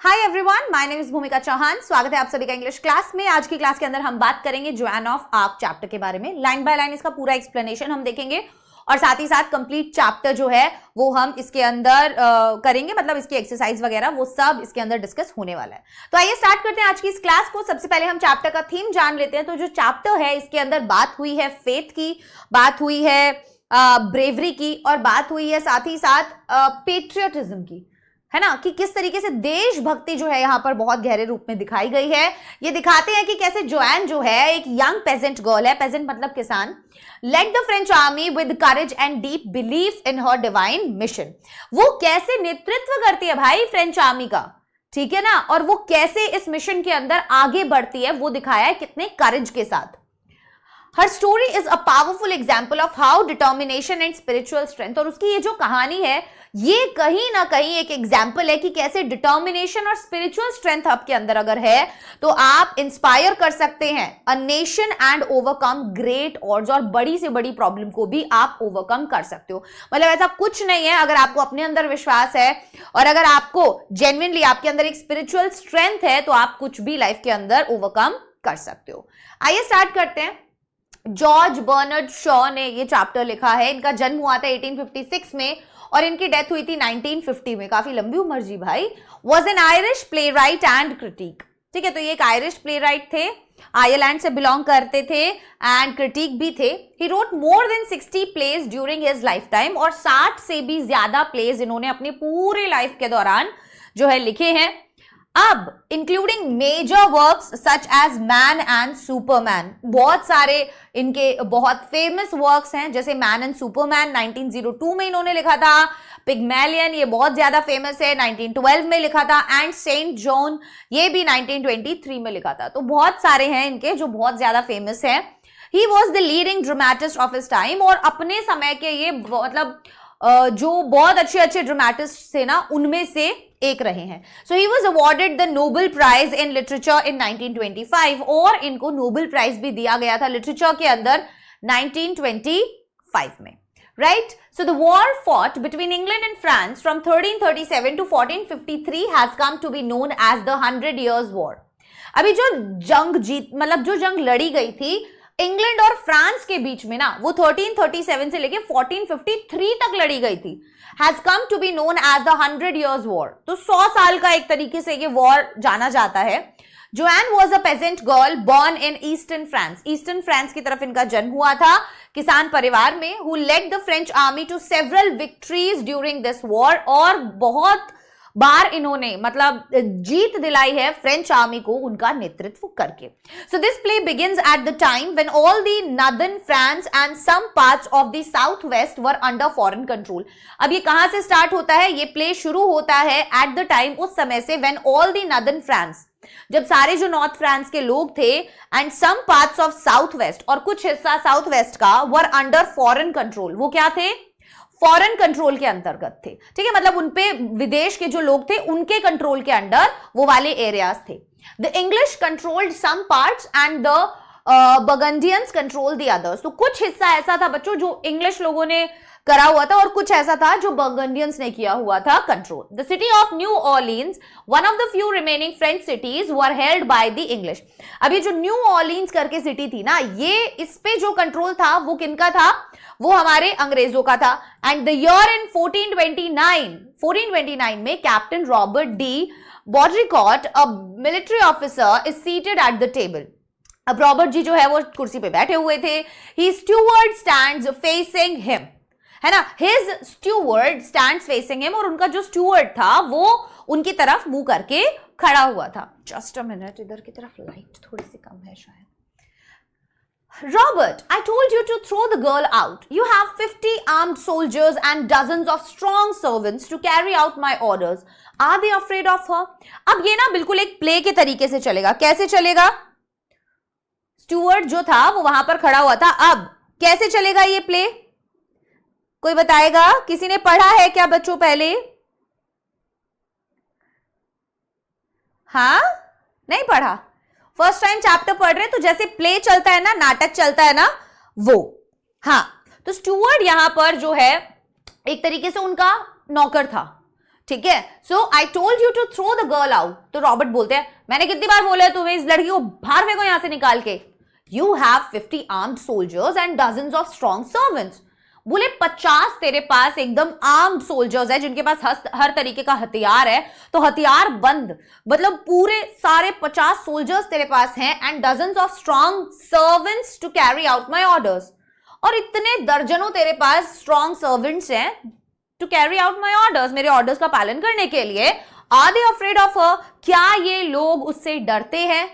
Hi everyone, my name is भूमिका चौहान। स्वागत है आप सभी का इंग्लिश क्लास में। आज की क्लास के अंदर हम बात करेंगे जोआन ऑफ आर्क चैप्टर के बारे में। लाइन बाय लाइन इसका पूरा एक्सप्लेनेशन हम देखेंगे और साथ ही साथ कंप्लीट चैप्टर जो है वो हम इसके अंदर करेंगे, मतलब इसकी एक्सरसाइज वगैरह वो सब इसके अंदर डिस्कस होने वाला है। तो आइए स्टार्ट करते हैं आज की इस क्लास को। सबसे पहले हम चैप्टर का थीम जान लेते हैं। तो जो चैप्टर है इसके अंदर बात हुई है फेथ की, बात हुई है ब्रेवरी की और बात हुई है साथ ही साथ पेट्रियटिज्म की, है ना, कि किस तरीके से देशभक्ति जो है यहाँ पर बहुत गहरे रूप में दिखाई गई है। ये दिखाते हैं कि कैसे जोआन जो है एक यंग पेजेंट गर्ल है, पेजेंट मतलब किसान, led the French army with courage and deep belief in her divine mission. वो कैसे नेतृत्व करती है भाई फ्रेंच आर्मी का, ठीक है ना, और वो कैसे इस मिशन के अंदर आगे बढ़ती है वो दिखाया है कितने करेज के साथ। Her story is a powerful example of how determination and spiritual strength, और उसकी ये जो कहानी है ये कहीं ना कहीं एक एग्जाम्पल है कि कैसे डिटर्मिनेशन और स्पिरिचुअल स्ट्रेंथ आपके अंदर अगर है तो आप इंस्पायर कर सकते हैं a nation and overcome great odds, और बड़ी से बड़ी प्रॉब्लम को भी आप ओवरकम कर सकते हो। मतलब ऐसा कुछ नहीं है, अगर आपको अपने अंदर विश्वास है और अगर आपको जेन्युइनली आपके अंदर एक स्पिरिचुअल स्ट्रेंथ है तो आप कुछ भी लाइफ के अंदर ओवरकम कर सकते हो। आइए स्टार्ट करते हैं। जॉर्ज बर्नर्ड शॉ ने ये चैप्टर लिखा है। इनका जन्म हुआ था 1856 में और इनकी डेथ हुई थी 1950 में। काफी लंबी उम्र जी भाई। Was an Irish playwright and critic, ठीक है, तो ये एक आयरिश प्ले राइट थे, आयरलैंड से बिलोंग करते थे एंड क्रिटिक भी थे। He wrote more than 60 plays during his lifetime, और 60 से भी ज्यादा प्लेज इन्होंने अपनी पूरी लाइफ के दौरान जो है लिखे हैं। अब including major works such as man and superman, बहुत सारे इनके बहुत फेमस वर्क्स हैं, जैसे मैन एंड सुपरमैन 1902 में इन्होंने लिखा था, पिग्मैलियन ये बहुत ज्यादा फेमस है 1912 में लिखा था, एंड सेंट जॉन ये भी 1923 में लिखा था। तो बहुत सारे हैं इनके जो बहुत ज्यादा फेमस है। He was the leading dramatist of his time, और अपने समय के ये मतलब जो बहुत अच्छे ड्रामेटिस्ट थे ना उनमें से एक रहे हैं। So he was awarded the Nobel prize in literature in 1925, और इनको नोबेल प्राइज भी दिया गया था लिटरेचर के अंदर 1925 में, right. So the war fought between England and France from 1337 to 1453 has come to be known as the 100 Years war. अभी जो जंग लड़ी गई थी इंग्लैंड और फ्रांस के बीच में ना, वो 1337 से लेके 1453 तक लड़ी गई थी, has come to be known as the 100 Years war. तो 100 साल का एक तरीके से ये वॉर जाना जाता है। Joan was a peasant girl born in eastern France, eastern France की तरफ इनका जन्म हुआ था, किसान परिवार में, who led the French army to several victories during this war, और बहुत बार इन्होंने मतलब जीत दिलाई है फ्रेंच आर्मी को उनका नेतृत्व करके। So this play begins at the time when all the northern France and some parts of the south west were under foreign control. अब ये कहां से स्टार्ट होता है, ये प्ले शुरू होता है एट द टाइम, उस समय से, when all the northern France, जब सारे जो नॉर्थ फ्रांस के लोग थे, and some parts of south west, और कुछ हिस्सा साउथ वेस्ट का, वर अंडर फॉरेन कंट्रोल, वो क्या थे, फॉरेन कंट्रोल के अंतर्गत थे, ठीक है, मतलब उनपे विदेश के जो लोग थे उनके कंट्रोल के अंडर वो वाले एरियाज थे। The English controlled some parts and the Burgundians control the others. तो कुछ हिस्सा ऐसा था बच्चों जो इंग्लिश लोगों ने करा हुआ था और कुछ ऐसा था जो बर्गंडियंस ने किया हुआ था control. The city of new Orleans, one of the few remaining French cities, were held by the English. अब ये जो न्यू ऑर्लिन्स करके सिटी थी ना, ये इस पे जो कंट्रोल था वो किनका था, वो हमारे अंग्रेजों का था। एंड द ईयर इन 1429 में captain Robert de Baudricourt, a military officer, is seated at the table. अब रॉबर्ट जी जो है वो कुर्सी पे बैठे हुए थे। He steward stands facing him, है ना, his steward stands facing him, और उनका जो स्टूवर्ड था वो उनकी तरफ मुंह करके खड़ा हुआ था। जस्ट अ मिनट, इधर की तरफ लाइट थोड़ी सी कम है शायद। Robert, I told you to throw the girl out. You have 50 armed soldiers and dozens of strong servants to carry out my orders. Are they afraid of her? अब ये ना बिल्कुल एक प्ले के तरीके से चलेगा। कैसे चलेगा, स्टूवर्ड जो था वो वहां पर खड़ा हुआ था, अब कैसे चलेगा ये प्ले, कोई बताएगा, किसी ने पढ़ा है क्या बच्चों पहले, हाँ नहीं पढ़ा, फर्स्ट टाइम चैप्टर पढ़ रहे, तो जैसे प्ले चलता है ना, नाटक चलता है ना, वो, हाँ, तो स्टूवर्ड यहां पर जो है एक तरीके से उनका नौकर था, ठीक है, so I told you to throw the girl out. तो रॉबर्ट बोलते हैं मैंने कितनी बार बोला है तुम्हें इस लड़की को बाहर फेंको यहां से निकाल के। You have 50 armed soldiers and dozens of strong servants. बोले 50 तेरे पास एकदम आर्म्ड सोल्जर्स है जिनके पास हर तरीके का हथियार है, तो हथियार बंद मतलब पूरे सारे 50 सोल्जर्स तेरे पास हैं and dozens of strong servants to carry out my orders. और इतने दर्जनों तेरे पास स्ट्रॉन्ग सर्वेंट्स हैं to carry out my orders, मेरे ऑर्डर्स का पालन करने के लिए। Are they afraid of her, क्या ये लोग उससे डरते हैं?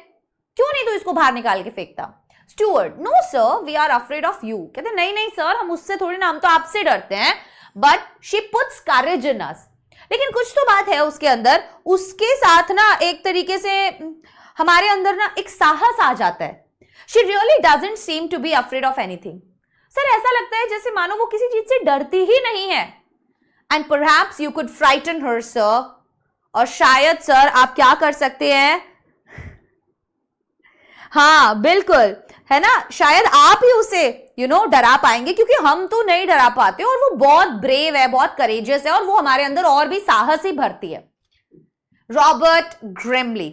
क्यों नहीं तो इसको बाहर निकाल के फेंकता? Steward, no sir we are afraid of you. कहते नहीं नहीं सर, हम उससे थोड़ी ना, हम तो आपसे डरते हैं। बट शी पुट्स करेज इन अस। लेकिन कुछ तो बात है उसके अंदर, उसके साथ ना एक तरीके से हमारे अंदर ना एक साहस आ जाता है। She really doesn't seem to be afraid of anything. Sir ऐसा लगता है जैसे मानो वो किसी चीज से डरती ही नहीं है। And perhaps you could frighten her sir, और शायद सर आप क्या कर सकते हैं, हाँ बिल्कुल है ना, शायद आप ही उसे डरा पाएंगे, क्योंकि हम तो नहीं डरा पाते और वो बहुत ब्रेव है, बहुत करेजियस है और वो हमारे अंदर और भी साहस ही भरती है। Robert grimly,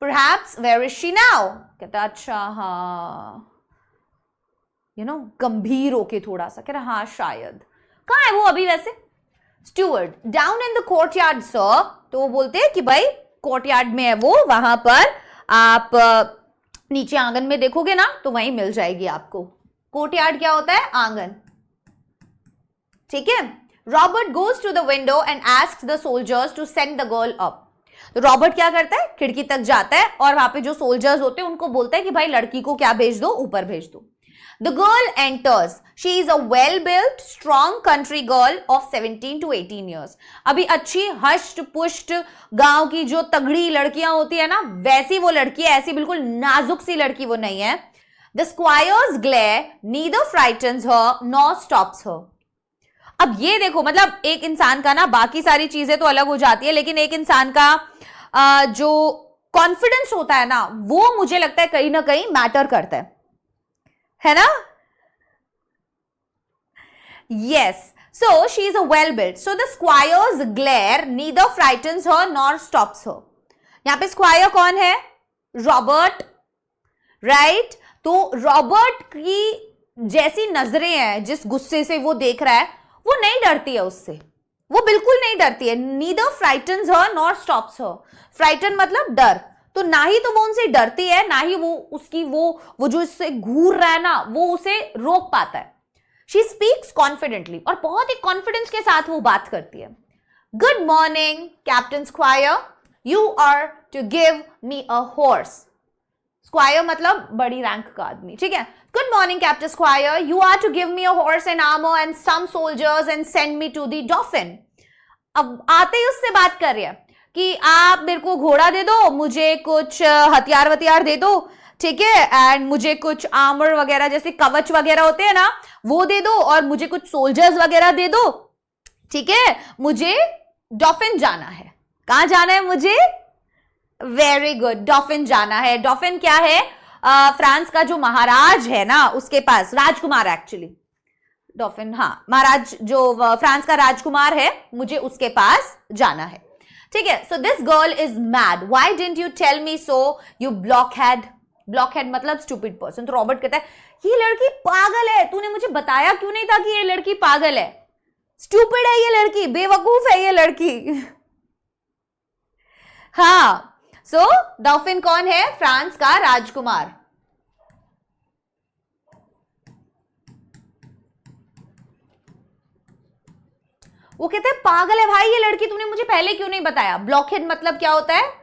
perhaps where is she now. कहता अच्छा हाँ, गंभीर होके थोड़ा सा कह रहा हाँ शायद, कहाँ है वो अभी वैसे? Steward, down in the courtyard sir. तो वो बोलते हैं कि भाई कोर्टयार्ड में है वो, वहां पर आप नीचे आंगन में देखोगे ना तो वहीं मिल जाएगी आपको। कोर्टयार्ड क्या होता है? आंगन, ठीक है। Robert goes to the window and asks the soldiers to send the girl up. तो रॉबर्ट क्या करता है, खिड़की तक जाता है और वहां पे जो सोल्जर्स होते हैं उनको बोलता है कि भाई लड़की को क्या भेज दो, ऊपर भेज दो। The girl enters. She is a well-built, strong country girl of 17 to 18 years. अभी अच्छी हष्ट पुष्ट गांव की जो तगड़ी लड़कियां होती है ना, वैसी वो लड़की है, ऐसी बिल्कुल नाजुक सी लड़की वो नहीं है। The squire's glare neither frightens her nor stops her. अब ये देखो, मतलब एक इंसान का ना, बाकी सारी चीजें तो अलग हो जाती है, लेकिन एक इंसान का जो कॉन्फिडेंस होता है ना, वो मुझे लगता है कहीं ना कहीं मैटर करता है ना? Yes. So she is a well-built. So the squire's glare neither frightens her nor stops her. यहां पे स्क्वायर कौन है? Robert, right? तो रॉबर्ट की जैसी नजरें हैं, जिस गुस्से से वो देख रहा है, वो नहीं डरती है उससे, वो बिल्कुल नहीं डरती है। neither frightens her nor stops her. Frighten मतलब डर, तो ना ही तो वो उनसे डरती है, ना ही वो उसकी वो जो इससे घूर रहा है ना, वो उसे रोक पाता है। शी स्पीक्स कॉन्फिडेंटली, और बहुत ही कॉन्फिडेंस के साथ वो बात करती है। Good morning captain squire, you are to give me a horse. Squire मतलब बड़ी रैंक का आदमी, ठीक है। Good morning captain squire, you are to give me a horse and armour and some soldiers and send me to the dauphin. अब आते ही उससे बात कर रही है कि आप मेरे को घोड़ा दे दो, मुझे कुछ हथियार वथियार दे दो, ठीक है, एंड मुझे कुछ आर्मर वगैरह जैसे कवच वगैरह होते हैं ना, वो दे दो, और मुझे कुछ सोल्जर्स वगैरह दे दो, ठीक है। मुझे डॉफिन जाना है। कहां जाना है मुझे? वेरी गुड, डॉफिन जाना है। डॉफिन क्या है? फ्रांस का जो महाराज है ना, उसके पास, राजकुमार एक्चुअली, डॉफिन हाँ, महाराज जो फ्रांस का राजकुमार है, मुझे उसके पास जाना है, ठीक है। So this girl is mad, why didn't you tell me so you blockhead. Blockhead मतलब स्टूपिड पर्सन। तो रॉबर्ट कहता है ये लड़की पागल है, तूने मुझे बताया क्यों नहीं था कि ये लड़की पागल है? स्टूपिड है ये लड़की, बेवकूफ है ये लड़की। हाँ, सो डॉफिन कौन है? फ्रांस का राजकुमार। वो कहते हैं पागल है भाई ये लड़की, तूने मुझे पहले क्यों नहीं बताया? ब्लॉकहेड मतलब क्या होता है?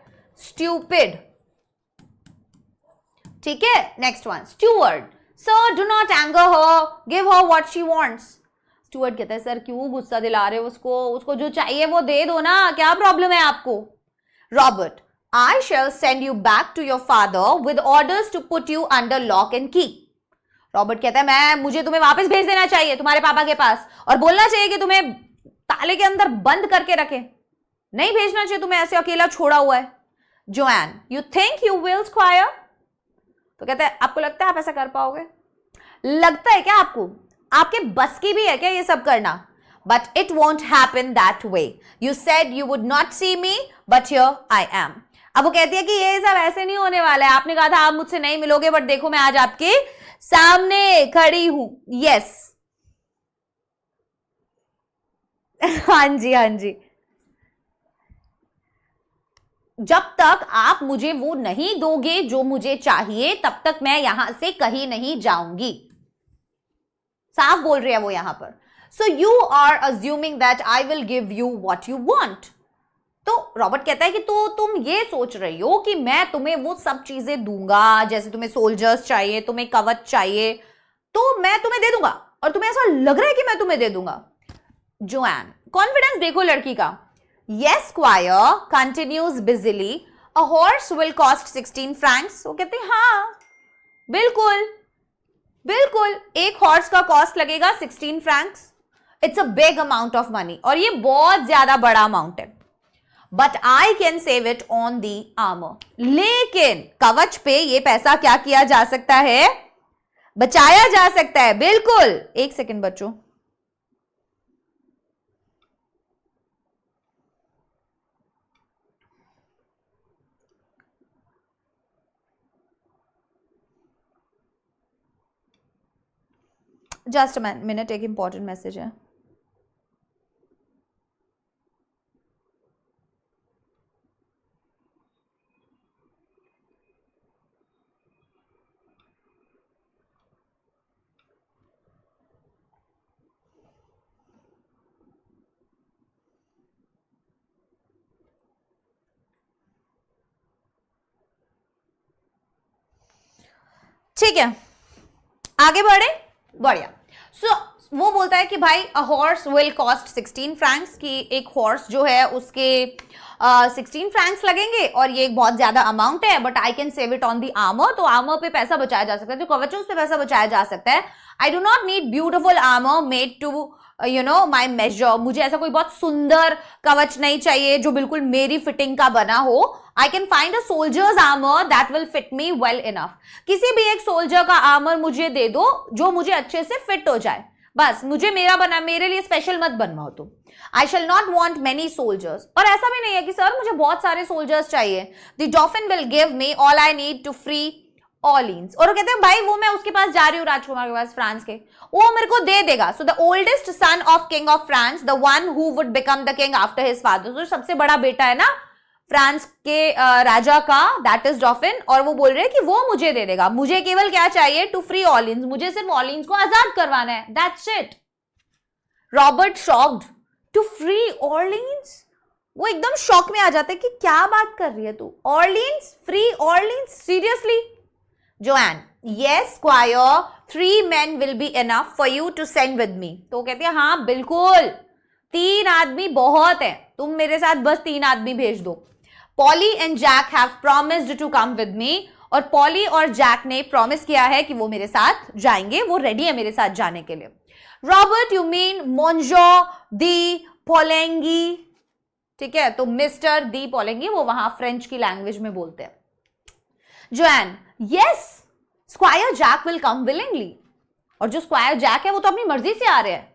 स्टूपिड, ठीक है। Next one, Steward, sir do not anger her, give her what she wants. Steward कहता है सर क्यों गुस्सा दिला रहे हो उसको जो चाहिए वो दे दो ना, क्या प्रॉब्लम है आपको? Robert, I shall send you back to your father with orders to put you under lock and key. Robert कहता है मुझे तुम्हें वापस भेज देना चाहिए तुम्हारे पापा के पास, और बोलना चाहिए कि तुम्हें ताले के अंदर बंद करके रखे, नहीं भेजना चाहिए तुम्हें ऐसे अकेला छोड़ा हुआ है। Dwayne, you think you will square? तो कहता है आपको लगता है आप ऐसा कर पाओगे? लगता है क्या आपको? आपके बस की भी है क्या ये सब करना? but it won't happen that way. You said you would not see me, but here I am. अब वो कहती है कि ये सब ऐसे नहीं होने वाला है, आपने कहा था आप मुझसे नहीं मिलोगे, बट देखो मैं आज आपके सामने खड़ी हूं. यस हाँ जी हाँ जी. जब तक आप मुझे वो नहीं दोगे जो मुझे चाहिए, तब तक मैं यहां से कहीं नहीं जाऊंगी. साफ बोल रही है वो यहां पर. So you are assuming that I will give you what you want. तो रॉबर्ट कहता है कि तो तुम ये सोच रही हो कि मैं तुम्हें वो सब चीजें दूंगा, जैसे तुम्हें सोल्जर्स चाहिए, तुम्हें कवच चाहिए, तो मैं तुम्हें दे दूंगा, और तुम्हें ऐसा लग रहा है कि मैं तुम्हें दे दूंगा. जोएन, कॉन्फिडेंस देखो लड़की का. Yes, Squire continues busily. A horse will cost 16 francs. वो कहते हैं हाँ बिल्कुल बिल्कुल, एक हॉर्स का कॉस्ट लगेगा 16 francs. It's a big amount of money, और ये बहुत ज्यादा बड़ा अमाउंट है. But I can save it on the armor. लेकिन कवच पे ये पैसा क्या किया जा सकता है? बचाया जा सकता है. बिल्कुल. एक सेकेंड बच्चों. जस्ट अ मिनट, एक इंपॉर्टेंट मैसेज है. ठीक है, आगे बढ़े. बढ़िया. सो वो बोलता है कि भाई a horse will cost 16 Franks, कि एक हॉर्स जो है उसके 16 फ्रैंक्स लगेंगे, और ये एक बहुत ज्यादा अमाउंट है, but I can save it on the armour. तो आर्मर पे पैसा बचाया जा सकता है, जो कवच है उस पे पैसा बचाया जा सकता है. I do not need beautiful armour made to my measure. मुझे ऐसा कोई बहुत सुंदर कवच नहीं चाहिए जो बिल्कुल मेरी फिटिंग का बना हो. I can find a soldiers armour that will fit me well enough. किसी भी एक सोल्जर का आर्मर मुझे दे दो जो मुझे अच्छे से फिट हो जाए. बस मुझे मेरे लिए स्पेशल मत बनवाओ तुम. I shall not want many soldiers. और ऐसा भी नहीं है कि सर मुझे बहुत सारे सोल्जर्स चाहिए. The dauphin will give me all I need to free Orleans. और वो कहते हैं भाई वो मैं उसके पास जा रही हूँ, राजकुमार के पास, फ्रांस के, वो मेरे को दे देगा. So the oldest son of king of France, the one who would become the king after his father. जो सबसे बड़ा बेटा है ना फ्रांस के राजा का, दैट इज डॉफिन. और वो बोल रहे हैं कि वो मुझे दे देगा. मुझे केवल क्या चाहिए? To free Orleans. मुझे सिर्फ ऑलिन्स को आजाद करवाना है. That's it. Robert shocked. To free Orleans. वो एकदम शॉक में आ जाते हैं कि क्या बात कर रही है तू? Orleans, free Orleans, seriously? Joan, yes squire, 3 men will be enough for you to send with me. तो कहती है हाँ बिल्कुल, 3 आदमी बहुत है, तुम मेरे साथ बस 3 आदमी भेज दो. Polly and Jack have promised to come with me. और पॉली और जैक ने प्रॉमिस किया है कि वो मेरे साथ जाएंगे, वो रेडी है मेरे साथ जाने के लिए. रॉबर्ट, यू मीन मोंजो दी पोलेंगी. ठीक है, तो मिस्टर दी पोलेंगी वो वहां फ्रेंच की लैंग्वेज में बोलते हैं. Joan, yes squire Jack will come willingly. और जो स्क्वायर जैक है वो तो अपनी मर्जी से आ रहे हैं.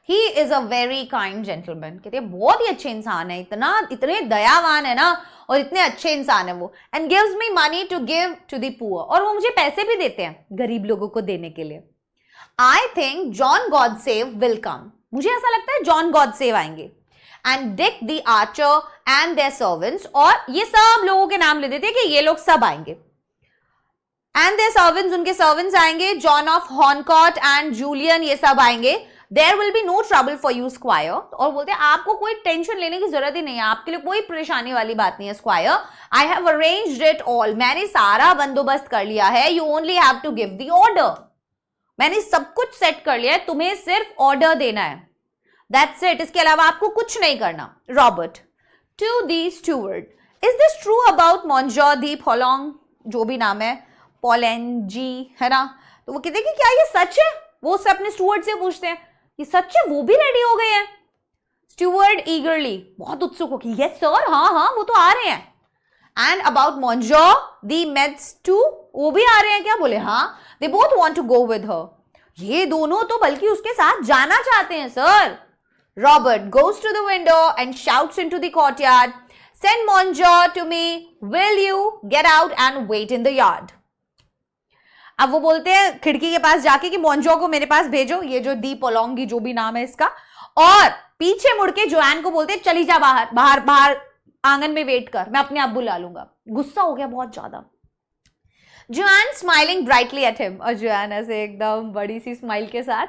He is a very kind gentleman. कहते हैं बहुत ही अच्छे इंसान है, इतने दयावान है ना, और इतने अच्छे इंसान है वो. And gives me money to give to the poor. और वो मुझे पैसे भी देते हैं गरीब लोगों को देने के लिए. I think John Godsave will come. मुझे ऐसा लगता है जॉन गॉडसेव आएंगे. And Dick the Archer and their servants. और ये सब लोगों के नाम ले देते हैं कि ये लोग सब आएंगे. एंड देयर सर्वेंट्स, उनके सर्वेंट्स आएंगे. John of Honecourt and Julian, ये सब आएंगे. There will be no trouble for you squire. और बोलते हैं आपको कोई टेंशन लेने की जरूरत ही नहीं है, आपके लिए कोई परेशानी वाली बात नहीं है squire. I have arranged it all. मैंने सारा बंदोबस्त कर लिया है. You only have to give the order. मैंने सब कुछ सेट कर लिया है, तुम्हें सिर्फ ऑर्डर देना है. That's it. इसके अलावा आपको कुछ नहीं करना. Robert to the steward, is this true about Monsieur de Poulengey, जो भी नाम है, पोलेंजी है ना. तो वो कहते हैं कि क्या ये सच है? वो उससे अपने स्टूवर्ड से पूछते हैं ये सच है? वो भी रेडी हो गए हैं. स्टूवर्ड ईगरली, बहुत उत्सुक हो कि यस सर, हाँ हाँ वो तो आ रहे हैं. And about Monsieur de Metz too, वो भी आ रहे हैं क्या? बोले हाँ. They both want to go with her. ये दोनों तो बल्कि उसके साथ जाना चाहते हैं sir. Robert goes to the window and shouts into the courtyard, "Send Monsieur to me. Will you get out and wait in the yard?" अब वो बोलते हैं खिड़की के पास जाके कि मोन्जो को मेरे पास भेजो, ये जो दी पोलोंगी जो भी नाम है इसका, और पीछे मुड़ के जोआन को बोलते चली जा बाहर बाहर बाहर आंगन में वेट कर, मैं अपने आप बुला लूंगा। गुस्सा हो गया बहुत ज्यादा। Joan smiling brightly at him, और जोआन ऐसे एकदम बड़ी सी स्माइल के साथ,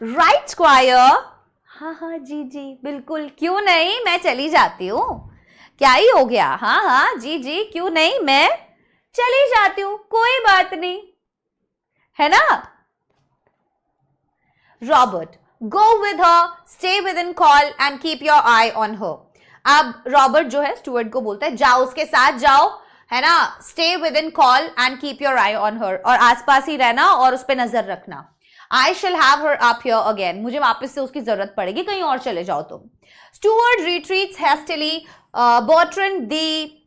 राइट स्क्वायर, हाँ हाँ जी जी बिल्कुल, क्यों नहीं, मैं चली जाती हूँ, क्या ही हो गया, हाँ हाँ जी जी क्यों नहीं, मैं चली जाती हूँ, कोई बात नहीं, है ना। Robert, go with her, stay with in call and keep your I on her. अब रॉबर्ट जो है स्टुअर्ट को बोलता है जाओ उसके साथ जाओ, है ना, stay with in call and keep your I on her, और आसपास ही रहना और उस पर नजर रखना। I shall have her up here again, मुझे वापस से उसकी जरूरत पड़ेगी, कहीं और चले जाओ तुम। Steward retreats hastily, Bertrand de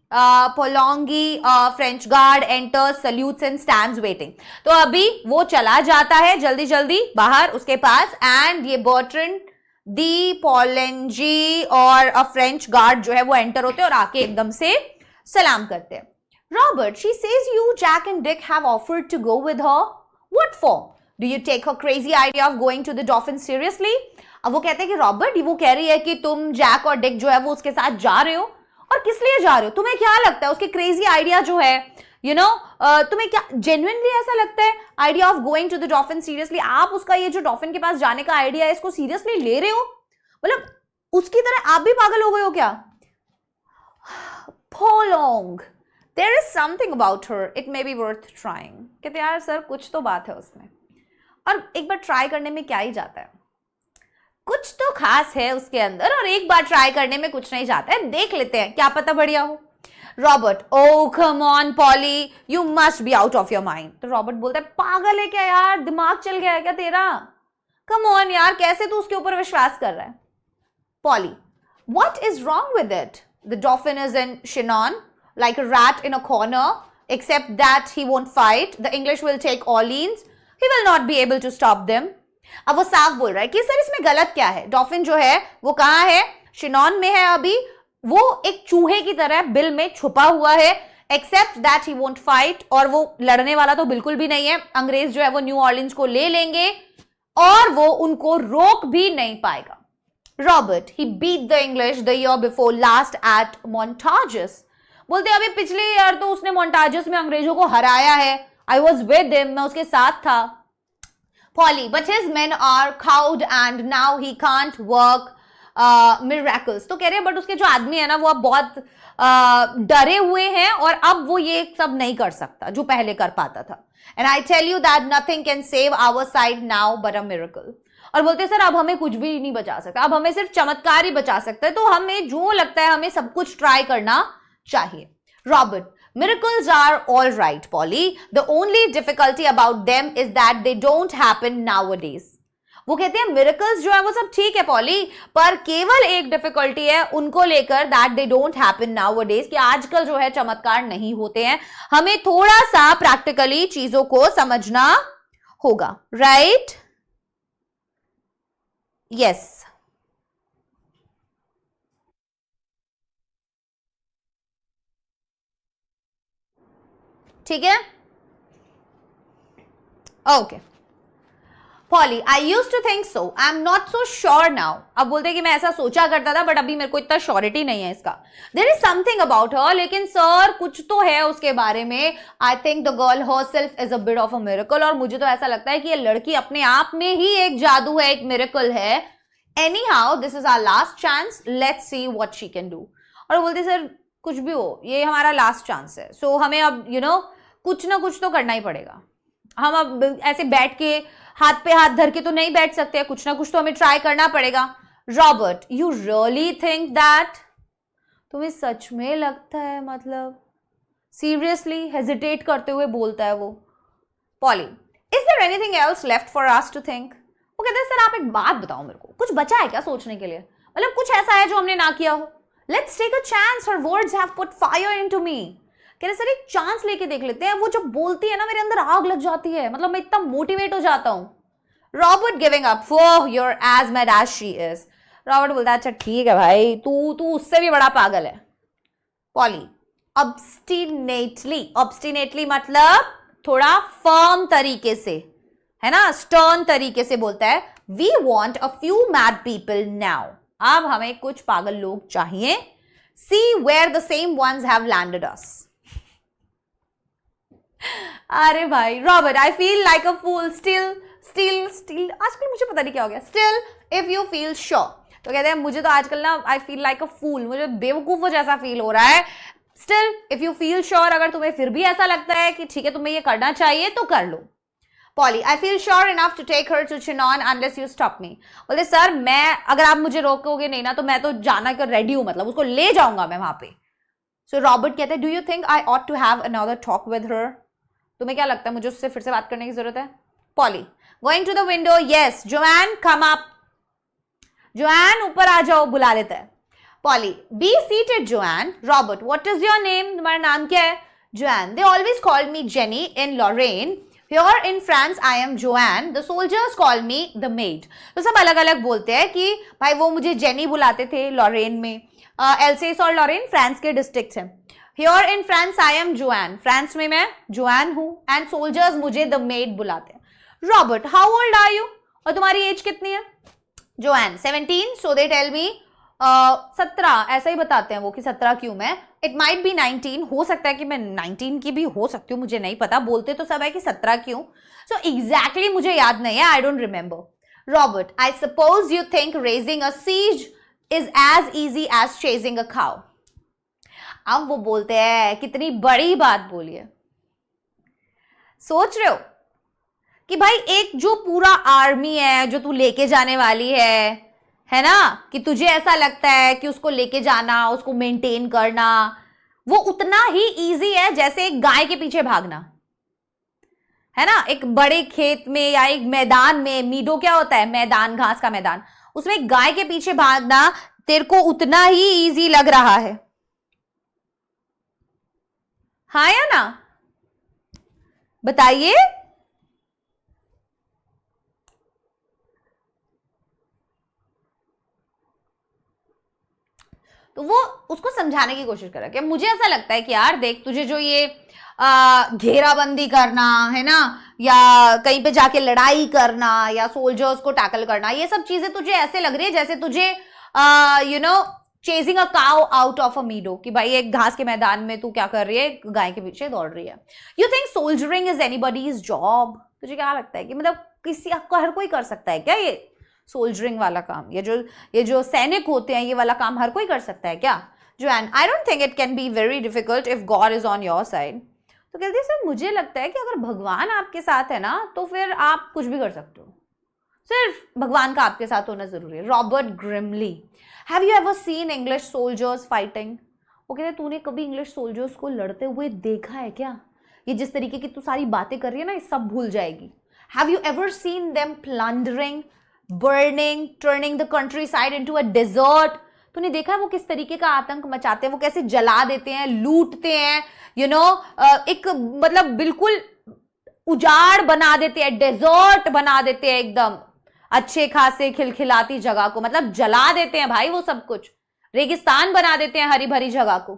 Poulengey French guard enters, salutes and stands waiting. तो अभी वो चला जाता है जल्दी जल्दी बाहर उसके पास, एंड ये बर्ट्रैंड दी पोलोंगी और फ्रेंच गार्ड जो है वो एंटर होते हैं और आके एकदम से सलाम करते हैं। Robert, she says you Jack and Dick have offered to go with her, what for? Do you take her crazy idea of going to the dolphin seriously? अब वो कहते हैं कि रॉबर्ट, वो कह रही है कि तुम जैक और डिक जो है वो उसके साथ जा रहे हो, और किस लिए जा रहे हो? तुम्हें क्या लगता है उसके क्रेजी आइडिया जो है, यू नो, तुम्हें क्या जेन्युइनली ऐसा लगता है idea of going to the dolphin seriously? आप उसका ये जो डॉल्फिन के पास जाने का आइडिया है इसको सीरियसली ले रहे हो? मतलब उसकी तरह आप भी पागल हो गए हो क्या? Poulengey, there is something about her, it may be worth trying. कहते यार सर कुछ तो बात है उसमें, और एक बार ट्राई करने में क्या ही जाता है, कुछ तो खास है उसके अंदर, और एक बार ट्राई करने में कुछ नहीं जाता है, देख लेते हैं, क्या पता बढ़िया हो। Robert, oh come on Polly, you must be out of your mind. तो रॉबर्ट बोलता है पागल है क्या यार, दिमाग चल गया है क्या तेरा? कम ऑन यार, कैसे तू उसके ऊपर विश्वास कर रहा है? Polly, what is wrong with it? The dauphin is in Chinon like a rat in a corner, except that he won't fight. The English will take Orleans. He will not be able to stop them. अब वो साफ बोल रहा है कि sir इसमें गलत क्या है? डॉल्फिन जो है वो कहाँ है? शिनॉन में है अभी, वो एक चूहे की तरह बिल में छुपा हुआ है, except that he won't fight, और वो लड़ने वाला तो बिल्कुल भी नहीं है। अंग्रेज जो है वो न्यू ऑर्लिन्स को ले लेंगे और वो उनको रोक भी नहीं पाएगा। Robert, he beat the English the year before last at Montargis. बोलते अभी पिछले ईयर तो उसने मोन्टाजस में अंग्रेजों को हराया है। आई वॉज विद हिम, मैं उसके साथ था। Polly, but his men are cowed and now he can't work miracles. तो कह रहे हैं बट उसके जो आदमी है ना वो अब बहुत डरे हुए हैं और अब वो ये सब नहीं कर सकता जो पहले कर पाता था। And I tell you that nothing can save our side now but a miracle. और बोलते सर अब हमें कुछ भी नहीं बचा सकता, अब हमें सिर्फ चमत्कार ही बचा सकता है, तो हमें जो लगता है हमें सब कुछ ट्राई करना चाहिए। Robert, miracles are all right, Polly. The only difficulty about them is that they don't happen nowadays. वो कहते हैं miracles जो है वो सब ठीक है पॉली, पर केवल एक डिफिकल्टी है उनको लेकर, that they don't happen nowadays, कि आजकल जो है चमत्कार नहीं होते हैं। हमें थोड़ा सा प्रैक्टिकली चीजों को समझना होगा, राइट? यस, ठीक है, okay. Polly, I use to think so, I am not so sure now. अब बोलते कि मैं ऐसा सोचा करता था बट अभी मेरे को इतना श्योरिटी नहीं है इसका। There is something about her, लेकिन सर कुछ तो है उसके बारे में। I think the girl herself is a bit of a miracle, और मुझे तो ऐसा लगता है कि ये लड़की अपने आप में ही एक जादू है, एक मिरेकल है। Anyhow this is our last chance, let's see what she can do. और बोलते सर कुछ भी हो ये हमारा लास्ट चांस है, सो हमें अब यू नो कुछ ना कुछ तो करना ही पड़ेगा। हम अब ऐसे बैठ के हाथ पे हाथ धर के तो नहीं बैठ सकते, कुछ ना कुछ तो हमें ट्राई करना पड़ेगा। Robert, you really think that? तुम्हें सच में लगता है? मतलब सीरियसली हेजिटेट करते हुए बोलता है वो। Polly, is there anything else left for us to think? वो कहते हैं सर आप एक बात बताओ मेरे को, कुछ बचा है क्या सोचने के लिए? मतलब कुछ ऐसा है जो हमने ना किया हो? Let's take a chance, her words have put fire into me. कह रहे सर एक चांस लेके देख लेते हैं। वो जब बोलती है ना मेरे अंदर आग लग जाती है, मतलब मैं इतना मोटिवेट हो जाता हूं। Robert giving up, oh you are as mad as she is. Robert बोलता है अच्छा ठीक है भाई, तू उससे भी बड़ा पागल है। पॉली ऑब्स्टिनेटली मतलब थोड़ा फर्म तरीके से, है ना, स्टर्न तरीके से बोलता है we want a few mad people now, अब हमें कुछ पागल लोग चाहिए। See where the same ones have landed us. अरे भाई Robert I feel like a fool still आजकल मुझे पता नहीं क्या हो गया, still if you feel sure, तो कहते हैं मुझे तो आजकल ना आई फील लाइक अ फूल, मुझे बेवकूफों जैसा फील हो रहा है। Still if you feel sure, अगर तुम्हें फिर भी ऐसा लगता है कि ठीक है तुम्हें ये करना चाहिए तो कर लो। Polly I feel sure enough to take her to Chinon unless you stop me. बोले सर मैं, अगर आप मुझे रोकोगे नहीं ना तो मैं तो जाना कर रेडी हूं, मतलब उसको ले जाऊंगा मैं वहां पे। सो रॉबर्ट कहते हैं do you think I ought to have another talk with her, तुम्हें क्या लगता है मुझे उससे फिर से बात करने की जरूरत है। Polly going to the window yes Joan come up, Joan ऊपर आ जाओ, बुला लेता है। Polly be seated Joan. Robert what is your name, तुम्हारा नाम क्या है। Joan they always called me Jenny in Lorraine, here in France I am Joanne, the soldiers call me the maid। तो सब अलग अलग बोलते हैं कि भाई वो मुझे जेनी बुलाते थे लॉरेन में, एल्सेस और लॉरेन फ्रांस के डिस्ट्रिक्ट हैं। Here in France I am Joanne, France में मैं जोआन हूँ, एंड सोल्जर्स मुझे द मेड बुलाते हैं। Robert how old are you, और तुम्हारी एज कितनी है। Joan 17, so they tell me 17, ऐसा ही बताते हैं वो कि 17 क्यों मैं, इट माइट बी 19, हो सकता है कि मैं 19 की भी हो सकती हूँ, मुझे नहीं पता, बोलते तो सब है कि 17 क्यों, सो एग्जैक्टली मुझे याद नहीं है, I don't remember. Robert I suppose you think raising a siege is as easy as chasing a cow. अब वो बोलते हैं कितनी बड़ी बात बोली है, सोच रहे हो कि भाई एक जो पूरा आर्मी है जो तू लेके जाने वाली है ना, कि तुझे ऐसा लगता है कि उसको लेके जाना, उसको मेंटेन करना वो उतना ही इजी है जैसे एक गाय के पीछे भागना, है ना। एक बड़े खेत में या एक मैदान में, मीडो क्या होता है, मैदान, घास का मैदान, उसमें एक गाय के पीछे भागना तेरे को उतना ही इजी लग रहा है, हाँ या ना, बताइए। तो वो उसको समझाने की कोशिश कर रहा है कि मुझे ऐसा लगता है कि यार देख तुझे जो ये घेराबंदी करना है ना, या कहीं पे जाके लड़ाई करना या सोल्जर्स को टैकल करना, ये सब चीजें तुझे ऐसे लग रही है जैसे तुझे you know chasing a cow out of a मीडो, कि भाई एक घास के मैदान में तू क्या कर रही है, गाय के पीछे दौड़ रही है। You think soldiering is anybody's job, तुझे क्या लगता है कि मतलब किसी आपको हर कोई कर सकता है क्या ये सोल्जरिंग वाला काम, ये जो सैनिक होते हैं ये वाला काम हर कोई कर सकता है क्या। Dwayne I don't think it can be very difficult if God is on your side. तो कहते हैं सर मुझे लगता है कि अगर भगवान आपके साथ है ना तो फिर आप कुछ भी कर सकते हो, सिर्फ भगवान का आपके साथ होना जरूरी है। Robert grimly have you ever seen English soldiers fighting. वो कहते हैं तूने कभी इंग्लिश सोल्जर्स को लड़ते हुए देखा है क्या, ये जिस तरीके की तू सारी बातें कर रही है ना ये सब भूल जाएगी। Have you ever seen them plundering, burning, turning the countryside into a desert. तूने देखा है वो किस तरीके का आतंक मचाते हैं, वो कैसे जला देते हैं, लूटते हैं, यू नो एक मतलब बिल्कुल उजाड़ बना देते हैं, डेजर्ट बना देते हैं, एकदम अच्छे खासे खिलखिलाती जगह को मतलब जला देते हैं भाई, वो सब कुछ रेगिस्तान बना देते हैं हरी भरी जगह को।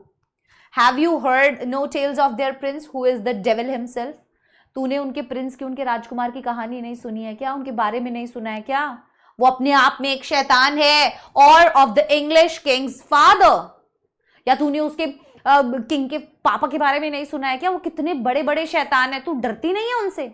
Have you heard no tales of their prince who is the devil himself. तूने उनके प्रिंस की, उनके राजकुमार की कहानी नहीं सुनी है क्या, उनके बारे में नहीं सुना है क्या। वो अपने आप में एक शैतान है, और of the English Kings father. या तूने उसके किंग के पापा के बारे में नहीं सुना है क्या, वो कितने बड़े बड़े शैतान है, तू डरती नहीं है उनसे।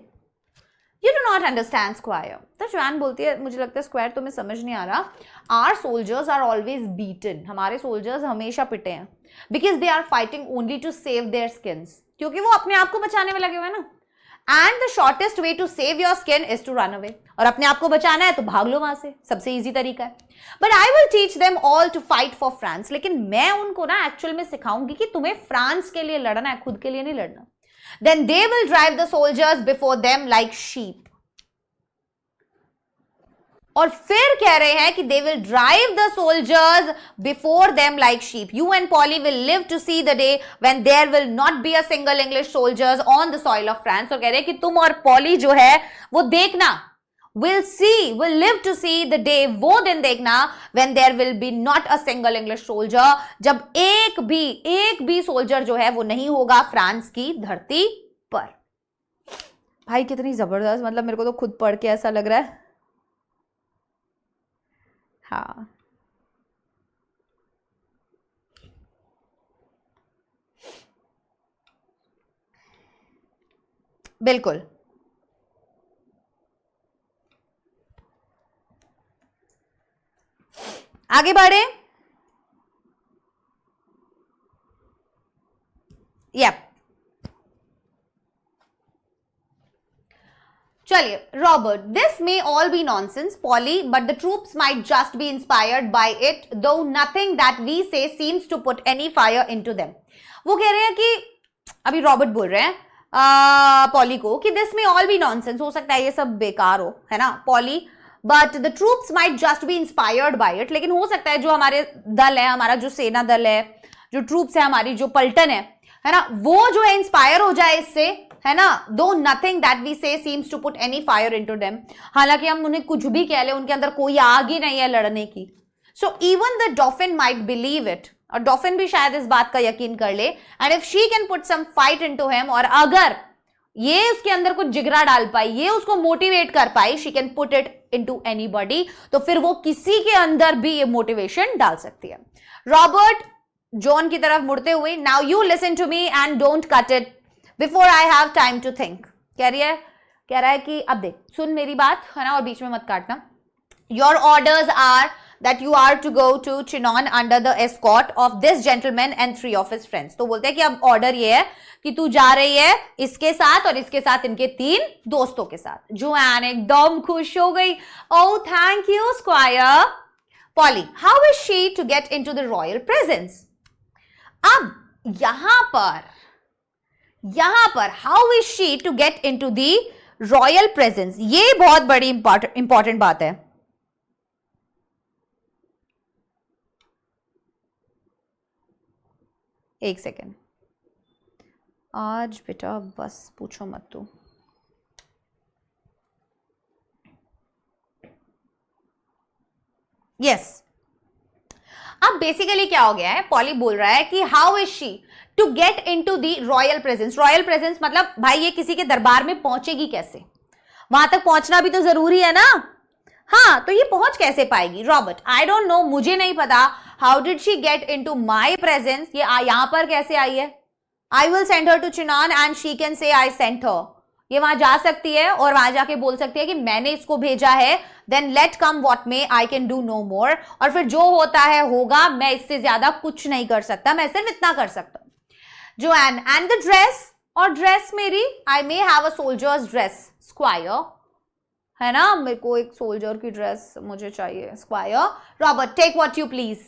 You do not understand square. तो जोएन बोलती है मुझे लगता है स्क्वायर तुम्हें समझ नहीं आ रहा, our soldiers are always beaten, हमारे सोल्जर्स हमेशा पिटे हैं, because they are fighting only to save their skins, क्योंकि वो अपने आप को बचाने में लगे हुए हैं ना। And the shortest way to save your skin is to run away, और अपने आप को बचाना है तो भाग लो वहां से, सबसे इजी तरीका है। But I will teach them all to fight for France, लेकिन मैं उनको ना एक्चुअल में सिखाऊंगी कि तुम्हें फ्रांस के लिए लड़ना है, खुद के लिए नहीं लड़ना। Then they will drive the soldiers before them like sheep. और फिर कह रहे हैं कि they will drive the soldiers before them like sheep. You and Polly will live to see the day when there will not be a single English soldiers on the soil of France. और कह रहे हैं कि तुम और poly जो है वो देखना will live to see the day, वो दिन देखना when there will be not a single English soldier, जब एक भी सोल्जर जो है वो नहीं होगा फ्रांस की धरती पर। भाई कितनी जबरदस्त, मतलब मेरे को तो खुद पढ़ के ऐसा लग रहा है। हाँ बिल्कुल। आगे बढ़े। यप चलिए, Robert, this may all be nonsense Polly, but the troops might just be inspired by it, though nothing that we say seems to put any fire into them. वो कह रहे हैं कि अभी रॉबर्ट बोल रहे हैं पॉली को कि this may all be nonsense, हो सकता है ये सब बेकार हो, है ना poly, but the troops might just be inspired by it, लेकिन हो सकता है जो हमारे दल है, हमारा जो सेना दल है, जो ट्रूप्स है, हमारी जो पलटन है ना, वो जो है इंस्पायर हो जाए इससे, है ना। Though nothing that we say seems to put any fire into them, हालांकि हम उन्हें कुछ भी कह ले, उनके अंदर कोई आग ही नहीं है लड़ने की। So even the डॉफिन might believe it, और डॉफिन भी शायद इस बात का यकीन कर ले, and if she can put some fight into him, और अगर ये उसके अंदर कुछ जिगरा डाल पाई, ये उसको मोटिवेट कर पाई, she can put it into anybody, तो फिर वो किसी के अंदर भी ये मोटिवेशन डाल सकती है। रॉबर्ट जॉन की तरफ मुड़ते हुए, now you listen to me and don't cut it before I have time to think. कह रहा है कि अब देख, सुन मेरी बात, है ना, और बीच में मत काटना। Your orders are that you are to go to Chinon under the escort of this gentleman and 3 of his friends। तो बोलते हैं कि अब ऑर्डर ये है कि तू जा रही है इसके साथ और इसके साथ इनके 3 दोस्तों के साथ। जोएन एकदम खुश हो गई। Oh, thank you, Squire। Polly, how is she to get into the royal presence? अब यहां पर how is she to get into the royal presence, ये बहुत बड़ी इंपॉर्टेंट बात है। एक सेकेंड, आज बेटा बस पूछो मत तू। यस, अब बेसिकली क्या हो गया है, पॉली बोल रहा है कि how is she to get into the royal presence. Royal presence मतलब भाई ये किसी के दरबार में पहुंचेगी कैसे, वहां तक पहुंचना भी तो जरूरी है ना। हाँ, तो ये पहुंच कैसे पाएगी। रॉबर्ट, आई डोंट नो, मुझे नहीं पता। How did she get into my presence, ये यहां पर कैसे आई है। I will send her to Chinon and she can say I sent her. ये वहां जा सकती है और वहां जाके बोल सकती है कि मैंने इसको भेजा है। Then let come what may, I can do no more. और फिर जो होता है होगा, मैं इससे ज्यादा कुछ नहीं कर सकता, मैं सिर्फ इतना कर सकता हूं। जोएन, एंड द ड्रेस, और ड्रेस मेरी, I may have a soldier's dress. Squire, है ना, मेरे को एक सोल्जर की ड्रेस मुझे चाहिए। Squire, Robert, take what you please,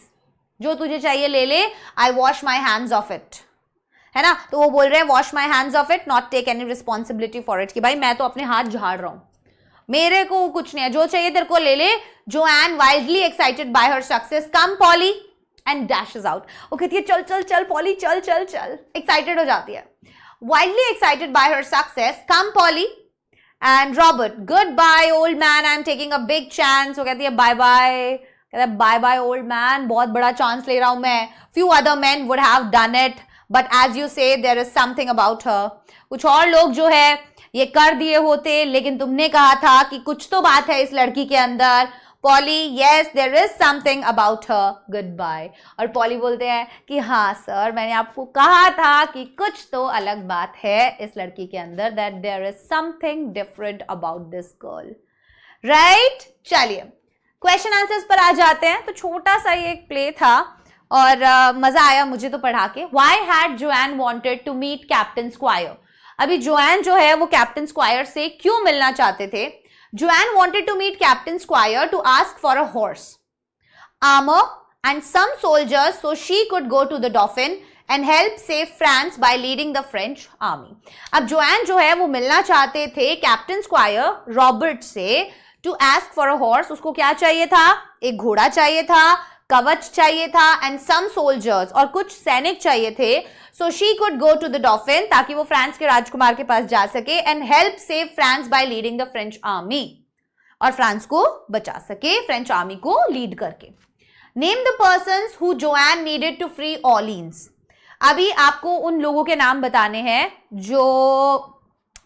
जो तुझे चाहिए ले ले। I wash my hands of it, है ना। तो वो बोल रहे हैं wash my hands of it, not take any responsibility for it, कि भाई मैं तो अपने हाथ झाड़ रहा हूं, मेरे को कुछ नहीं है, जो चाहिए तेरे को ले ले। Dwayne, wildly excited by her success, come poly, and dashes out. वो कहती है चल चल चल पॉली, चल चल चल, एक्साइटेड हो जाती है। Wildly excited by her success, come poly. And Robert, good by old man, I am taking a big chance. वो कहती है बाय बाय, कहता है बाय बाय ओल्ड मैन, बहुत बड़ा चांस ले रहा हूं मैं। Few other man would have done it, but as you say there is something about her. कुछ और लोग जो है ये कर दिए होते, लेकिन तुमने कहा था कि कुछ तो बात है इस लड़की के अंदर। Polly, yes there is something about her, goodbye. और पॉली बोलते हैं कि हाँ सर, मैंने आपको कहा था कि कुछ तो अलग बात है इस लड़की के अंदर, that there is something different about this girl, right. चलिए क्वेश्चन आंसर्स पर आ जाते हैं। तो छोटा सा ये एक प्ले था और मजा आया मुझे तो पढ़ा के। Why had Joan wanted to meet Captain Squire. अभी जोएन जो है वो कैप्टन स्क्वायर से क्यों मिलना चाहते थे। Joanne wanted to meet Captain Squire to ask for a horse, armor and some soldiers so she could go to the Dauphin and help save France by leading the French army. अब Dwayne जो है वो मिलना चाहते थे captain square Robert से to ask for a horse। उसको क्या चाहिए था, एक घोड़ा चाहिए था, कवच चाहिए था, एंड सम सोल्जर्स, और कुछ सैनिक चाहिए थे। So she could go to the Dauphin, ताकि वो फ्रांस के राजकुमार के पास जा सके, and help save France by leading the French army. और फ्रांस को बचा सके, फ्रेंच आर्मी को लीड करके। Name the persons who Joan needed to free Orleans. अभी आपको उन लोगों के नाम बताने हैं जो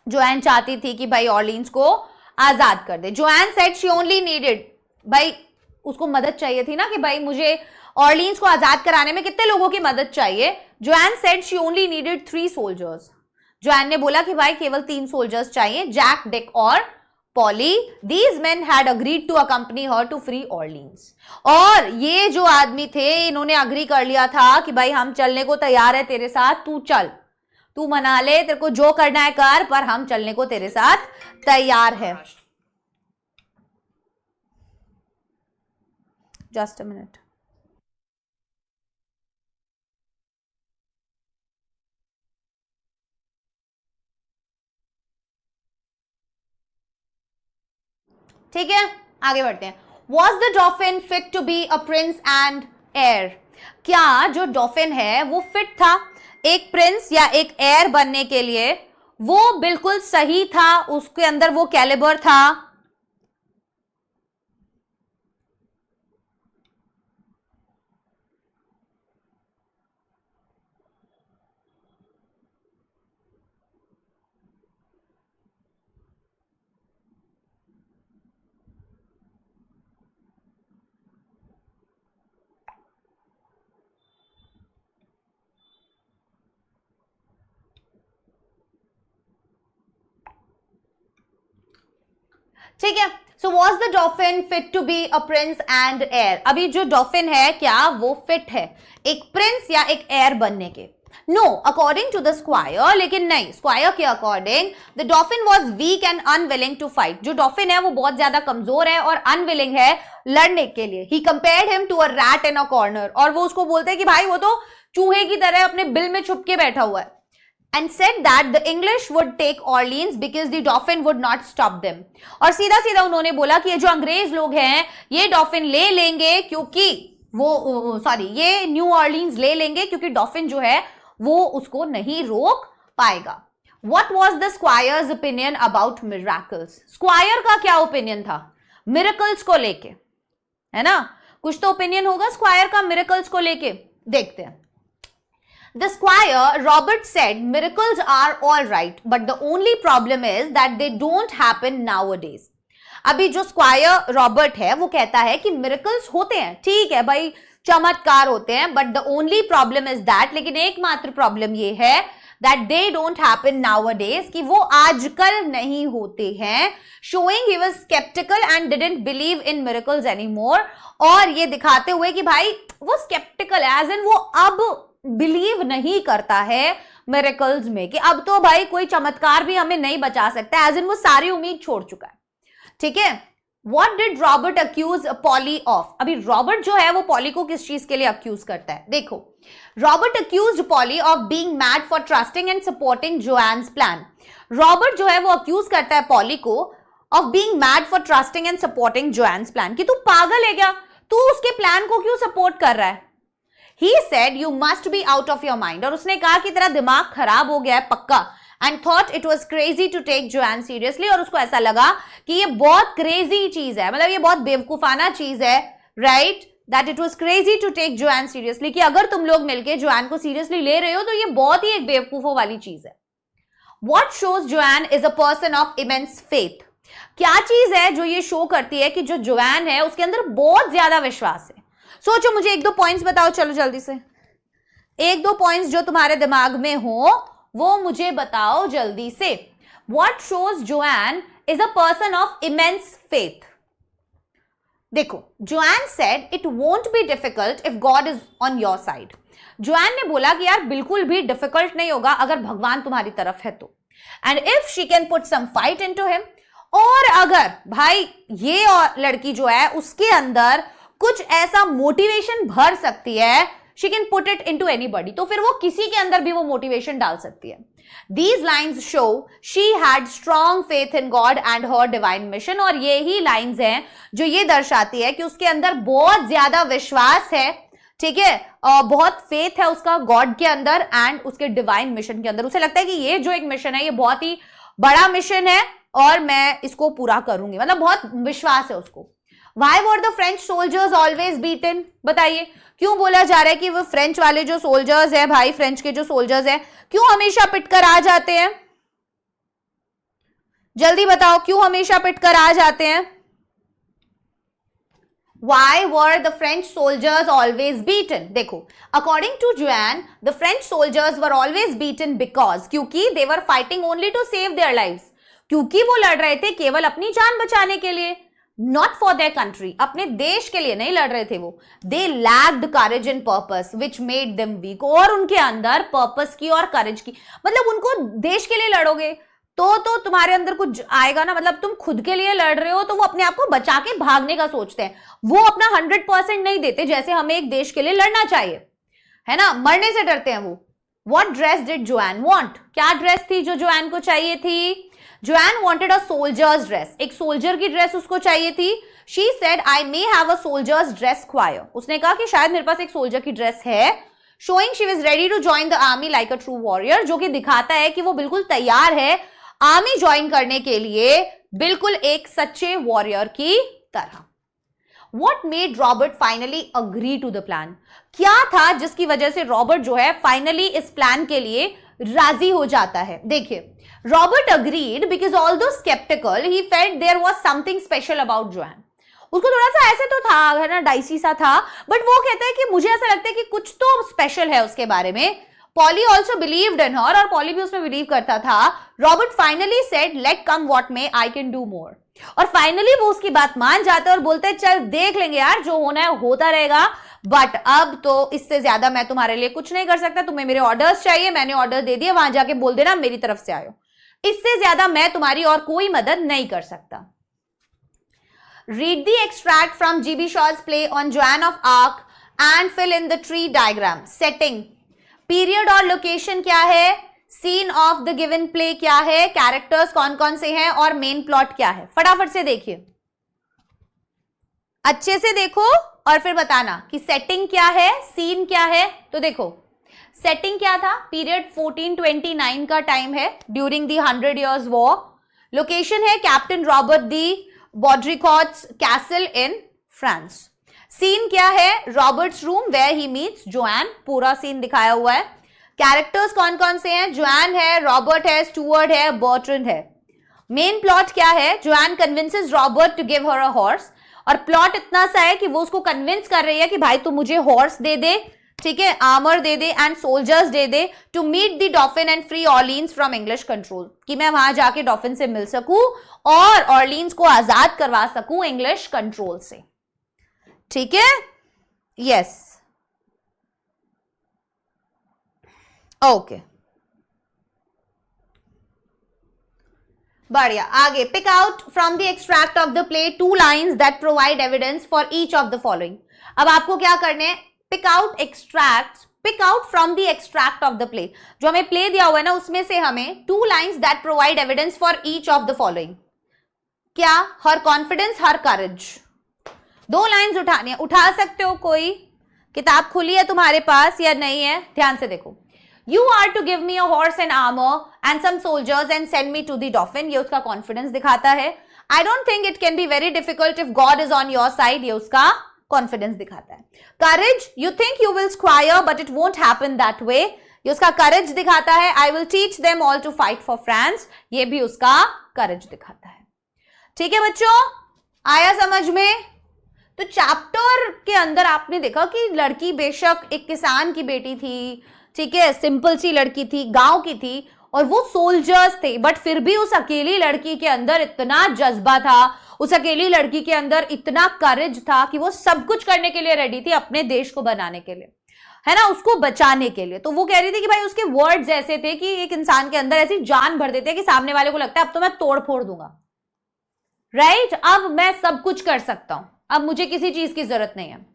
जोआन चाहती थी कि भाई ऑर्लिन्स को आजाद कर दे। Joan said she only needed, भाई उसको मदद चाहिए थी ना कि भाई मुझे ऑर्लिन्स को आजाद कराने में कितने लोगों की मदद चाहिए। Joan said she only needed 3 soldiers. Joan ने बोला कि भाई केवल 3 सोल्जर्स चाहिए, जैक, डिक और Polly. These men had agreed to accompany her to free Orleans. और ये जो आदमी थे इन्होंने अग्री कर लिया था कि भाई हम चलने को तैयार है तेरे साथ, तू चल, तू मना ले, तेरे को जो करना है कर, पर हम चलने को तेरे साथ तैयार है। Just a minute. ठीक है, आगे बढ़ते हैं। Was the dolphin fit to be a prince and heir? क्या जो डॉफिन है वो फिट था एक प्रिंस या एक एयर बनने के लिए? वो बिल्कुल सही था, उसके अंदर वो कैलिबर था। ठीक है, so was the Dauphin fit to be a prince and heir? अभी जो डॉफिन है क्या वो फिट है एक प्रिंस या एक एयर बनने के? No, according to the squire. लेकिन नहीं, स्क्वायर के according the Dauphin was weak and unwilling to fight. जो डॉफिन है वो बहुत ज्यादा कमजोर है और अनविलिंग है लड़ने के लिए। He compared him to a rat in a corner. और वो उसको बोलते हैं कि भाई वो तो चूहे की तरह अपने बिल में छुप के बैठा हुआ है। And said that the English would take Orleans because the dolphin would not stop them. और सीधा सीधा उन्होंने बोला कि ये जो अंग्रेज लोग हैं ये डॉफिन ले लेंगे क्योंकि ये न्यू ऑर्लिन्स ले लेंगे क्योंकि डॉफिन जो है वो उसको नहीं रोक पाएगा। What was the squire's opinion about miracles? Square का क्या ओपिनियन था मिरेकल्स को लेके, है ना? कुछ तो ओपिनियन होगा स्क्वायर का मिरेकल्स को लेके, देखते हैं। The squire Robert said miracles are all right, but the only problem is that they don't happen nowadays. अभी जो स्क्वायर रॉबर्ट है वो कहता है कि मिरेकल्स होते हैं, ठीक है भाई, चमत्कार होते हैं, but the only problem is that, लेकिन एकमात्र प्रॉब्लम ये है that they don't happen nowadays, कि वो आजकल नहीं होते हैं। Showing he was skeptical and didn't believe in miracles anymore, और ये दिखाते हुए कि भाई वो स्केप्टिकल है, एज इन वो अब बिलीव नहीं करता है मिरेकल्स में, कि अब तो भाई कोई चमत्कार भी हमें नहीं बचा सकता, एज इन वो सारी उम्मीद छोड़ चुका है। ठीक है, What did Robert accuse Polly of? अभी रॉबर्ट जो है वो पॉली को किस चीज के लिए अक्यूज करता है? देखो, Robert accused Polly of being mad for trusting and supporting Joanne's plan. Robert जो है वो अक्यूज करता है पॉली को of being mad for trusting and supporting Joanne's plan, कि तू पागल है क्या, तू उसके प्लान को क्यों सपोर्ट कर रहा है? He said you must be out of your mind, और उसने कहा कि तेरा दिमाग खराब हो गया है पक्का, and thought it was crazy to take Joanne seriously, और उसको ऐसा लगा कि ये बहुत क्रेजी चीज है, मतलब ये बहुत बेवकूफाना चीज है, right? That it was crazy to take Joanne seriously, कि अगर तुम लोग मिलके जोआन को सीरियसली ले रहे हो तो ये बहुत ही एक बेवकूफों वाली चीज है। What shows Joanne is a person of immense faith? क्या चीज है जो ये शो करती है कि जो जोआन है उसके अंदर बहुत ज्यादा विश्वास है? सोचो, मुझे 1-2 पॉइंट्स बताओ, चलो जल्दी से 1-2 पॉइंट्स जो तुम्हारे दिमाग में हो वो मुझे बताओ जल्दी से। What shows Joanne is a person of immense faith? देखो, Joanne said it won't be difficult if God is on your side. Joanne ने बोला कि यार बिल्कुल भी डिफिकल्ट नहीं होगा अगर भगवान तुम्हारी तरफ है तो। And if she can put some fight into him, और अगर भाई ये और लड़की जो है उसके अंदर कुछ ऐसा मोटिवेशन भर सकती है, she can put it into anybody, तो फिर वो किसी के अंदर भी वो मोटिवेशन डाल सकती है। These lines show she had strong faith in God and her divine mission, और ये ही लाइन्स हैं जो ये दर्शाती है कि उसके अंदर बहुत ज्यादा विश्वास है, ठीक है, बहुत फेथ है उसका गॉड के अंदर एंड उसके डिवाइन मिशन के अंदर। उसे लगता है कि ये जो एक मिशन है ये बहुत ही बड़ा मिशन है और मैं इसको पूरा करूंगी, मतलब बहुत विश्वास है उसको। Why were the French soldiers always beaten? बताइए क्यों बोला जा रहा है कि वो फ्रेंच वाले जो सोल्जर्स है भाई, फ्रेंच के जो सोल्जर्स है क्यों हमेशा पिटकर आ जाते हैं? जल्दी बताओ क्यों हमेशा पिटकर आ जाते हैं? Why were the French soldiers always beaten? देखो, according to Joanne, the French soldiers were always beaten because, क्योंकि they were fighting only to save their lives, क्योंकि वो लड़ रहे थे केवल अपनी जान बचाने के लिए, not for their country, अपने देश के लिए नहीं लड़ रहे थे वो। They lacked courage and purpose, which made them weak, और उनके अंदर पर्पस की और करेज की, मतलब उनको देश के लिए लड़ोगे तो तुम्हारे अंदर कुछ आएगा ना, मतलब तुम खुद के लिए लड़ रहे हो तो वो अपने आप को बचा के भागने का सोचते हैं, वो अपना 100% नहीं देते जैसे हमें एक देश के लिए लड़ना चाहिए, है ना, मरने से डरते हैं वो। What dress did Joanne want? क्या ड्रेस थी जो जोआन को चाहिए थी? Joanne wanted a soldier's dress, एक सोल्जर की ड्रेस उसको चाहिए थी। She said, I may have a soldier's dress squire, उसने कहा कि शायद मेरे पास एक सोल्जर की ड्रेस है। Showing she was ready to join the army like a true warrior, जो कि दिखाता है कि वो बिल्कुल तैयार है आर्मी ज्वाइन करने के लिए, बिल्कुल एक सच्चे वॉरियर की तरह। What made Robert finally agree to the plan? क्या था जिसकी वजह से रॉबर्ट जो है फाइनली इस प्लान के लिए राजी हो जाता है? देखिए, Robert agreed because although skeptical, he felt there was something special about Joanne. उसको थोड़ा सा ऐसे तो था, है ना, डाइसी सा था, बट वो कहता है कि मुझे ऐसा लगता है कि कुछ तो स्पेशल है उसके बारे में। Polly also believed in her, और पॉली भी उसमें बिलीव करता था। Robert finally said, let come what may, I can do more, और फाइनली वो उसकी बात मान जाता है और बोलते हैं चल देख लेंगे यार, जो होना है होता रहेगा, बट अब तो इससे ज्यादा मैं तुम्हारे लिए कुछ नहीं कर सकता, तुम्हें मेरे ऑर्डर्स चाहिए, मैंने ऑर्डर दे दिया, वहां जाके बोल देना मेरी तरफ से आयो, इससे ज्यादा मैं तुम्हारी और कोई मदद नहीं कर सकता। Read the extract from G.B. Shaw's play on Joan of Arc and fill in the tree diagram. Setting, period और लोकेशन क्या है, scene of the given play क्या है, कैरेक्टर्स कौन कौन से हैं, और मेन प्लॉट क्या है। फटाफट से देखिए, अच्छे से देखो और फिर बताना कि सेटिंग क्या है, सीन क्या है। तो देखो, सेटिंग क्या था, पीरियड 1429 का टाइम है, during the 100 Years war. Location है captain Robert de Baudricourt's castle in France. Scene क्या है, Robert's room where he meets Joan, पूरा सीन दिखाया हुआ है। कैरेक्टर्स कौन कौन से हैं, जोआन है, रॉबर्ट है, स्टुअर्ट है, बर्ट्रैंड है। मेन प्लॉट क्या है, Joan convinces Robert to give her a horse, और प्लॉट इतना सा है कि वो उसको कन्विंस कर रही है कि भाई तू मुझे हॉर्स दे दे, ठीक है, आर्मर दे दे एंड सोल्जर्स दे दे, to meet the Dauphin and free Orleans from English control, कि मैं वहां जाके डॉफिन से मिल सकूं और ऑर्लिन्स को आजाद करवा सकूं इंग्लिश कंट्रोल से, ठीक है, यस, ओके, बढ़िया। आगे, pick out from the extract of the play 2 lines that provide evidence for each of the following. अब आपको क्या करने हैं, pick out extract, pick out from the extract of the play, जो हमें प्ले दिया हुआ है ना उसमें से हमें 2 lines that provide evidence for each of the following. क्या, हर कॉन्फिडेंस, हर करेज, 2 लाइन्स उठानी है। उठा सकते हो, कोई किताब खुली है तुम्हारे पास या नहीं है, ध्यान से देखो। You are to give me a horse and armor and some soldiers and send me to the dauphin, ये उसका कॉन्फिडेंस दिखाता है। I don't think it can be very difficult if God is on your side, ये उसका confidence दिखाता है। Courage, you think you will squire but it won't happen that way, ये उसका करेज दिखाता है। I will teach them all to fight for France, ये भी उसका करेज दिखाता है। ठीक है बच्चों, आया समझ में? तो चैप्टर के अंदर आपने देखा कि लड़की बेशक एक किसान की बेटी थी, ठीक है, सिंपल सी लड़की थी, गांव की थी, और वो सोल्जर्स थे, बट फिर भी उस अकेली लड़की के अंदर इतना जज्बा था, उस अकेली लड़की के अंदर इतना करेज था कि वो सब कुछ करने के लिए रेडी थी अपने देश को बनाने के लिए, है ना, उसको बचाने के लिए। तो वो कह रही थी कि भाई उसके वर्ड्स ऐसे थे कि एक इंसान के अंदर ऐसी जान भर देते हैं कि सामने वाले को लगता है अब तो मैं तोड़ फोड़ दूंगा, राइट, अब मैं सब कुछ कर सकता हूं, अब मुझे किसी चीज की जरूरत नहीं है।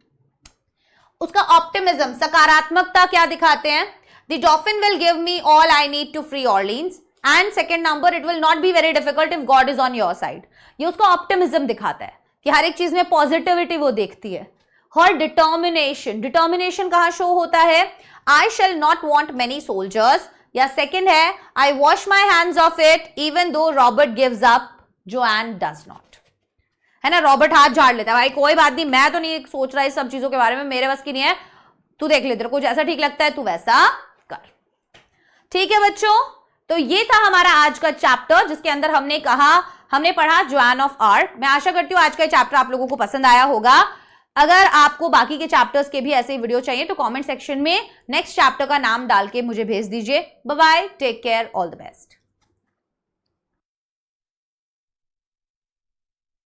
उसका ऑप्टिमिज्म, सकारात्मकता क्या दिखाते हैं, The dauphin will give me all I need to free Orleans, and second number, it will not be very difficult if God is on your side. ये उसका ऑप्टिमिज्म दिखाता है कि हर एक चीज में पॉजिटिविटी वो देखती है। Her determination, determination कहाँ शो होता है, I shall not want many soldiers, या सेकंड है I wash my hands of it even though Robert gives up, Joan does not. है ना, रॉबर्ट हाथ झाड़ लेता है, भाई कोई बात नहीं, मैं तो नहीं सोच रहा इस सब चीजों के बारे में, मेरे बस की नहीं है, तू देख ले, तेरे को जैसा ठीक लगता है तू वैसा कर। ठीक है बच्चों, तो ये था हमारा आज का चैप्टर जिसके अंदर हमने पढ़ा जोएन ऑफ आर्क। मैं आशा करती हूँ आज का चैप्टर आप लोगों को पसंद आया होगा। अगर आपको बाकी के चैप्टर्स के भी ऐसे वीडियो चाहिए तो कमेंट सेक्शन में नेक्स्ट चैप्टर का नाम डाल के मुझे भेज दीजिए। Bye bye, take care, all the best.